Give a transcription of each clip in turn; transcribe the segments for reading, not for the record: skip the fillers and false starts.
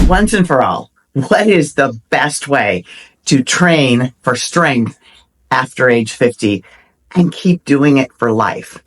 Once and for all, what is the best way to train for strength after age 50 and keep doing it for life?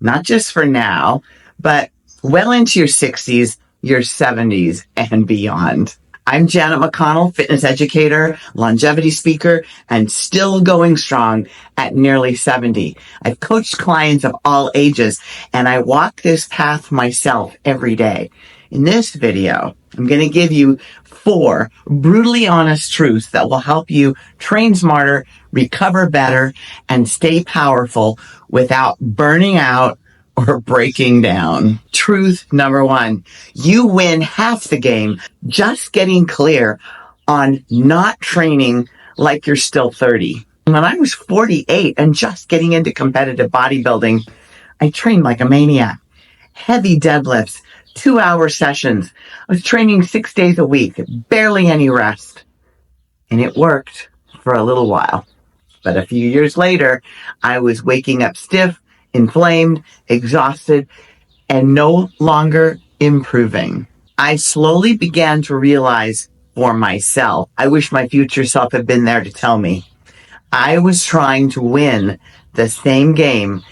Not just for now, but well into your 60s, your 70s, and beyond. I'm Janet McConnell, fitness educator, longevity speaker, and still going strong at nearly 70. I've coached clients of all ages, and I walk this path myself every day. In this video, I'm going to give you 4 brutally honest truths that will help you train smarter, recover better, and stay powerful without burning out or breaking down. Truth number 1, you win half the game just getting clear on not training like you're still 30. When I was 48 and just getting into competitive bodybuilding, I trained like a maniac. Heavy deadlifts, 2-hour sessions. I was training 6 days a week, barely any rest. And it worked for a little while. But a few years later, I was waking up stiff, inflamed, exhausted, and no longer improving. I slowly began to realize for myself, I wish my future self had been there to tell me, I was trying to win the same game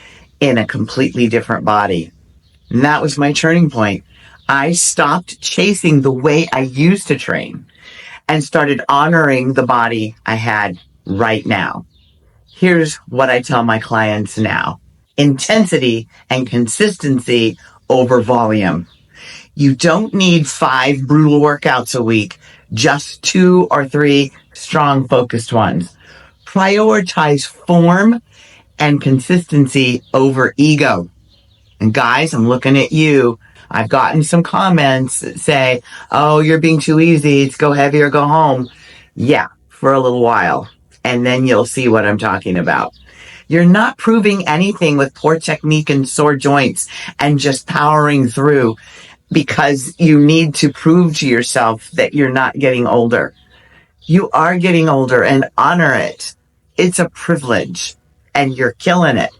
in a completely different body. And that was my turning point. I stopped chasing the way I used to train and started honoring the body I had right now. Here's what I tell my clients now. Intensity and consistency over volume. You don't need 5 brutal workouts a week, just 2 or 3 strong, focused ones. Prioritize form and consistency over ego. And guys, I'm looking at you. I've gotten some comments that say, oh, you're being too easy. It's go heavy or go home. Yeah, for a little while. And then you'll see what I'm talking about. You're not proving anything with poor technique and sore joints and just powering through because you need to prove to yourself that you're not getting older. You are getting older, and honor it. It's a privilege and you're killing it.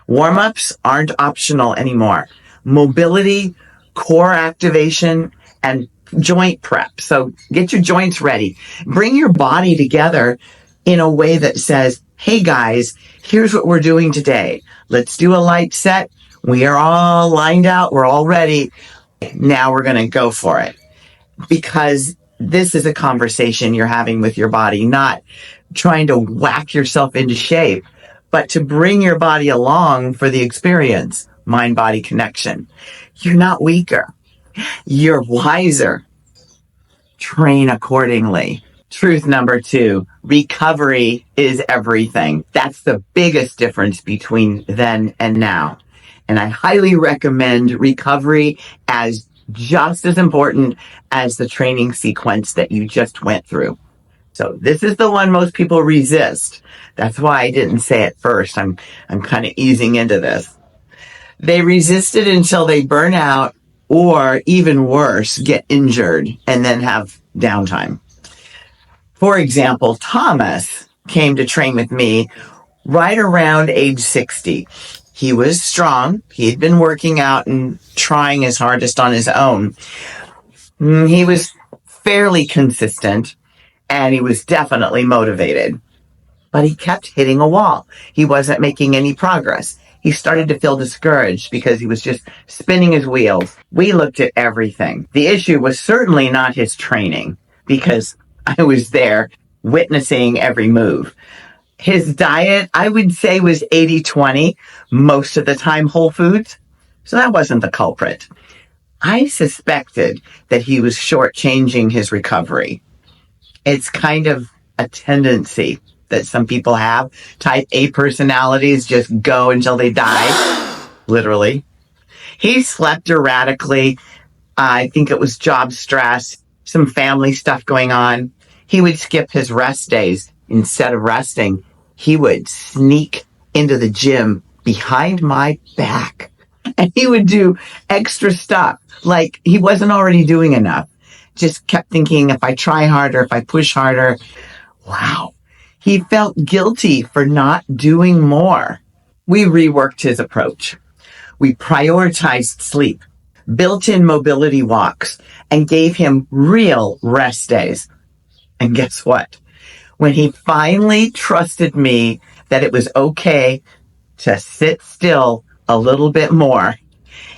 Warm-ups aren't optional anymore. Mobility, core activation, and joint prep. So get your joints ready. Bring your body together in a way that says, hey guys, here's what we're doing today. Let's do a light set. We are all lined out. We're all ready. Now we're going to go for it. Because this is a conversation you're having with your body, not trying to whack yourself into shape, but to bring your body along for the experience. Mind-body connection. You're not weaker. You're wiser. Train accordingly. Truth number 2, recovery is everything. That's the biggest difference between then and now. And I highly recommend recovery as just as important as the training sequence that you just went through. So this is the one most people resist. That's why I didn't say it first. I'm kind of easing into this. They resist it until they burn out or even worse, get injured and then have downtime. For example, Thomas came to train with me right around age 60. He was strong. He had been working out and trying his hardest on his own. He was fairly consistent and he was definitely motivated. But he kept hitting a wall. He wasn't making any progress. He started to feel discouraged because he was just spinning his wheels. We looked at everything. The issue was certainly not his training because I was there witnessing every move. His diet, I would say, was 80-20, most of the time whole foods. So that wasn't the culprit. I suspected that he was shortchanging his recovery. It's kind of a tendency that some people have. Type A personalities just go until they die, literally. He slept erratically. I think it was job stress, some family stuff going on. He would skip his rest days. Instead of resting, he would sneak into the gym behind my back. And he would do extra stuff like he wasn't already doing enough. Just kept thinking, if I try harder, if I push harder, wow. He felt guilty for not doing more. We reworked his approach. We prioritized sleep. built-in mobility walks, and gave him real rest days. And guess what? When he finally trusted me that it was okay to sit still a little bit more,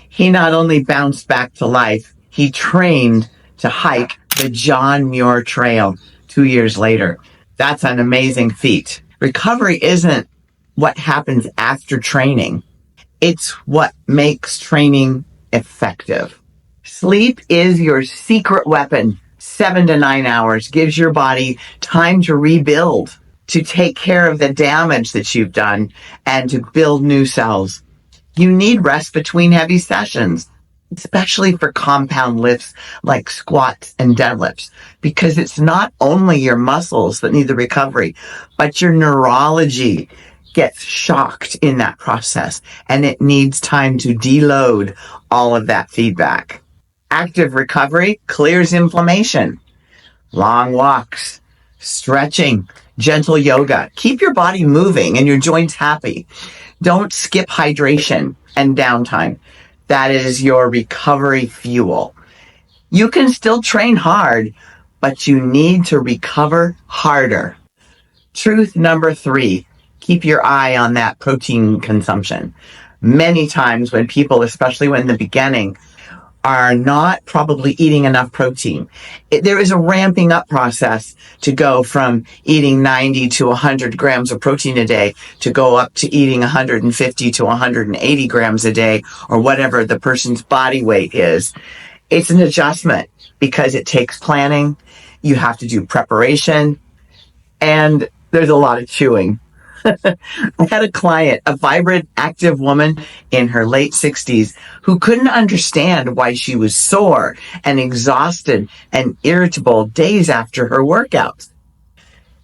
he not only bounced back to life, he trained to hike the John Muir Trail 2 years later. That's an amazing feat. Recovery isn't what happens after training. It's what makes training effective. Sleep is your secret weapon. 7 to 9 hours gives your body time to rebuild, to take care of the damage that you've done, and to build new cells. You need rest between heavy sessions, especially for compound lifts like squats and deadlifts, because it's not only your muscles that need the recovery, but your neurology gets shocked in that process, and it needs time to deload all of that feedback. Active recovery clears inflammation. Long walks, stretching, gentle yoga. Keep your body moving and your joints happy. Don't skip hydration and downtime. That is your recovery fuel. You can still train hard, but you need to recover harder. Truth number 3, keep your eye on that protein consumption. Many times when people, especially when in the beginning, are not probably eating enough protein, there is a ramping up process to go from eating 90 to 100 grams of protein a day to go up to eating 150 to 180 grams a day, or whatever the person's body weight is. It's an adjustment because it takes planning. You have to do preparation, and there's a lot of chewing. I had a client, a vibrant, active woman in her late 60s, who couldn't understand why she was sore and exhausted and irritable days after her workouts.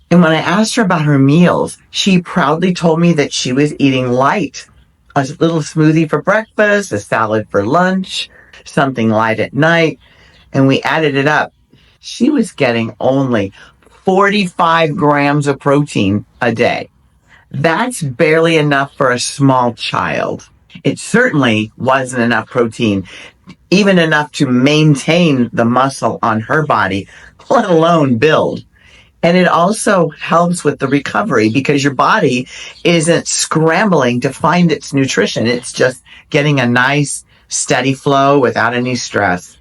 And when I asked her about her meals, she proudly told me that she was eating light. A little smoothie for breakfast, a salad for lunch, something light at night, and we added it up. She was getting only 45 grams of protein a day. That's barely enough for a small child. It certainly wasn't enough protein, even enough to maintain the muscle on her body, let alone build. And it also helps with the recovery because your body isn't scrambling to find its nutrition. It's just getting a nice, steady flow without any stress.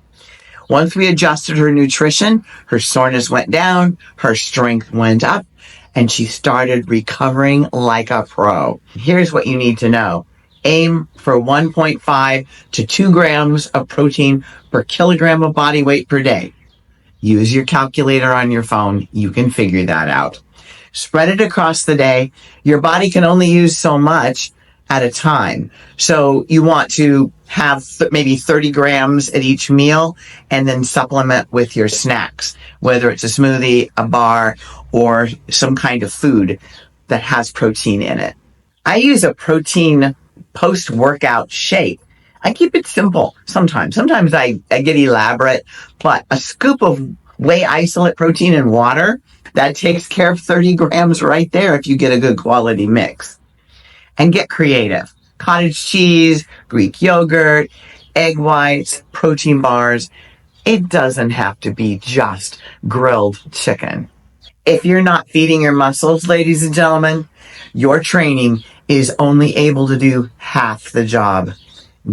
Once we adjusted her nutrition, her soreness went down, her strength went up, and she started recovering like a pro. Here's what you need to know. Aim for 1.5 to 2 grams of protein per kilogram of body weight per day. Use your calculator on your phone. You can figure that out. Spread it across the day. Your body can only use so much at a time. So you want to have maybe 30 grams at each meal and then supplement with your snacks, whether it's a smoothie, a bar, or some kind of food that has protein in it. I use a protein post-workout shake. I keep it simple sometimes. Sometimes I get elaborate, but a scoop of whey isolate protein and water, that takes care of 30 grams right there if you get a good quality mix. And get creative. Cottage cheese, Greek yogurt, egg whites, protein bars. It doesn't have to be just grilled chicken. If you're not feeding your muscles, ladies and gentlemen, your training is only able to do half the job.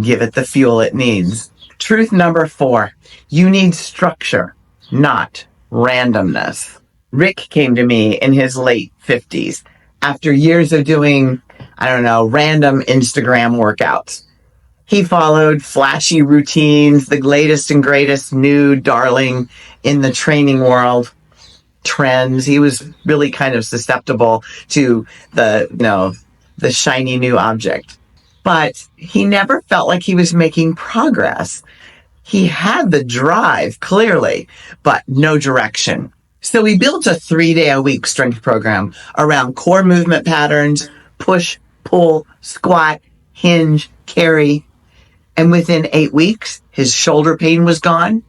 Give it the fuel it needs. Truth number 4, you need structure, not randomness. Rick came to me in his late 50s after years of doing, random Instagram workouts. He followed flashy routines, the latest and greatest new darling in the training world trends. He was really kind of susceptible to the shiny new object. But he never felt like he was making progress. He had the drive, clearly, but no direction. So we built a 3-day-a-week strength program around core movement patterns, push, pull, squat, hinge, carry. And within 8 weeks, his shoulder pain was gone,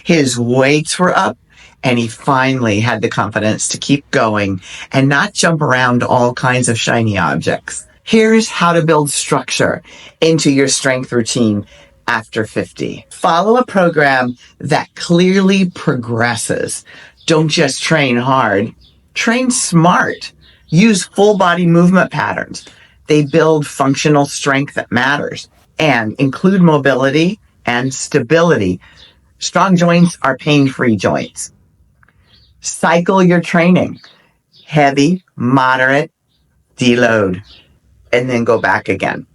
his weights were up, and he finally had the confidence to keep going and not jump around all kinds of shiny objects. Here's how to build structure into your strength routine after 50. Follow a program that clearly progresses. Don't just train hard, train smart. Use full body movement patterns. They build functional strength that matters and include mobility and stability. Strong joints are pain-free joints. Cycle your training. Heavy, moderate, deload, and then go back again.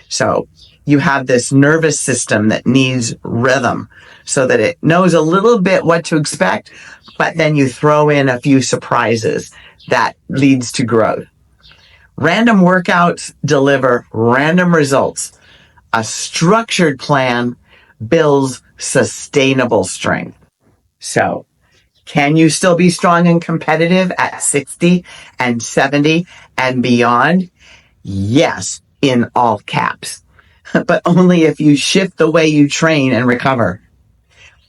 So you have this nervous system that needs rhythm so that it knows a little bit what to expect, but then you throw in a few surprises that leads to growth. Random workouts deliver random results. A structured plan builds sustainable strength. So, can you still be strong and competitive at 60 and 70 and beyond? Yes, in all caps, but only if you shift the way you train and recover.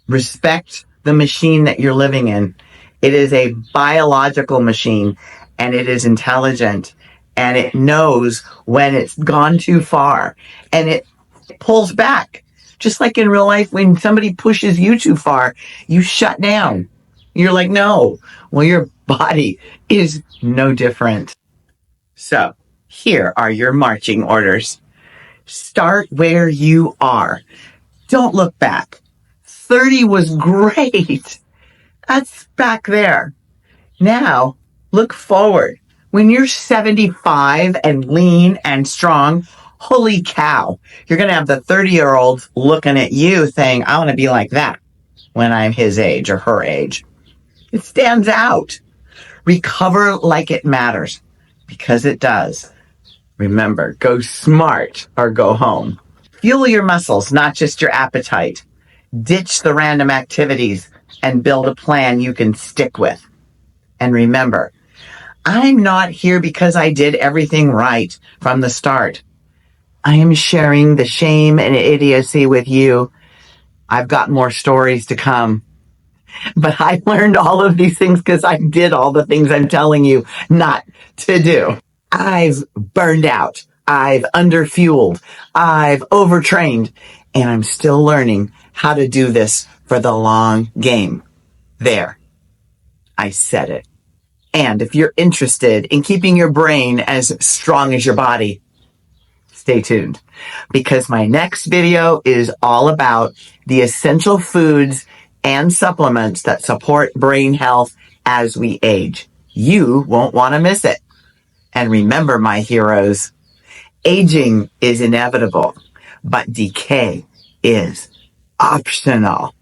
Respect the machine that you're living in. It is a biological machine, and it is intelligent, and it knows when it's gone too far, and it pulls back. Just like in real life, when somebody pushes you too far, you shut down. You're like, no. Well, your body is no different. So, here are your marching orders. Start where you are. Don't look back. 30 was great. That's back there. Now, look forward. When you're 75 and lean and strong, holy cow, you're going to have the 30-year-olds looking at you saying, I want to be like that when I'm his age or her age. It stands out. Recover like it matters, because it does. Remember, go smart or go home. Fuel your muscles, not just your appetite. Ditch the random activities and build a plan you can stick with. And remember, I'm not here because I did everything right from the start. I am sharing the shame and idiocy with you. I've got more stories to come. But I learned all of these things because I did all the things I'm telling you not to do. I've burned out. I've underfueled. I've overtrained. And I'm still learning how to do this for the long game. There. I said it. And if you're interested in keeping your brain as strong as your body, stay tuned, because my next video is all about the essential foods and supplements that support brain health as we age. You won't want to miss it. And remember, my heroes, aging is inevitable, but decay is optional.